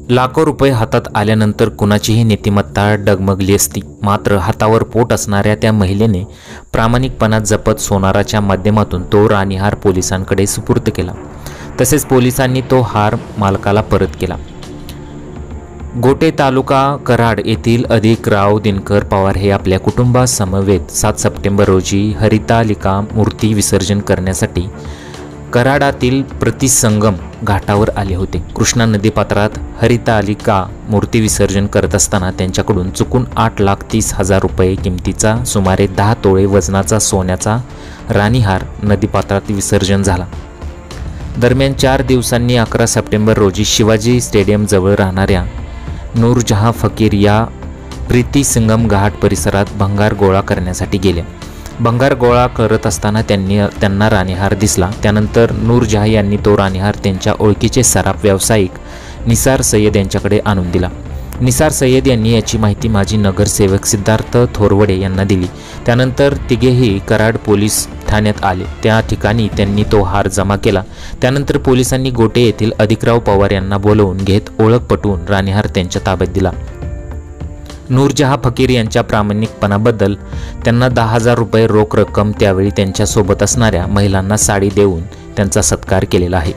लाखो रुपये हातात आल्यानंतर कुणाचीही नीतिमत्ता डगमगली असती, मात्र हातावर पोट असणाऱ्या त्या महिलेने प्रामाणिकपणा जपत सोनाराच्या माध्यमातून तो राणीहार पोलिसांकडे सुपूर्द केला। तसेच पोलिसांनी तो हार मालकाला परत केला। गोटे तालुका कराड येथील अधिक राव दिनकर पवार हे आपल्या कुटुंबासमवेत 7 सप्टेंबर रोजी हरितालिका मूर्ती विसर्जन करण्यासाठी कराडातील प्रतिसंगम घाटावर आले होते। कृष्णा नदीपात्रात हरितालिका मूर्ती विसर्जन करत असताना त्यांच्याकडून चुकून 8,30,000 रुपये किमतीचा सुमारे 10 तोळे वजनाचा सोन्याचा राणीहार नदीपात्रात विसर्जन झाला। दरम्यान 4 दिवसांनी 11 सप्टेंबर रोजी शिवाजी स्टेडियम जवळ राहणाऱ्या नूरजहां फकीर या प्रीतिसंगम घाट परिसरात भंगार गोळा करण्यासाठी गेल्या। भंगार गोळा करत असताना त्यांना राणीहार दिसला। त्यानंतर नूरजहां यांनी तो राणीहार त्यांच्या ओळखीचे सराफ व्यावसायिक निसार सय्यद यांच्याकडे आणून दिला। निसार सय्यद यांनी याची माहिती माजी नगरसेवक सिद्धार्थ थोरवडे यांना दिली। त्यानंतर तिघेही कराड पोलीस ठाण्यात आले। त्या ठिकाणी त्यांनी तो हार जमा केला। त्यानंतर पोलिसांनी गोटे येथील अधिकराव पवार यांना बोलवून घेत ओळख पटवून राणीहार त्यांच्या ताब्यात दिला। नूरजहां फकीर यांच्या प्रामाणिकपणाबद्दल त्यांना 10,000 रुपये रोख रक्कम त्यावेळी त्यांच्या सोबत असणाऱ्या महिलांना साडी देऊन त्यांचा सत्कार केलेला आहे।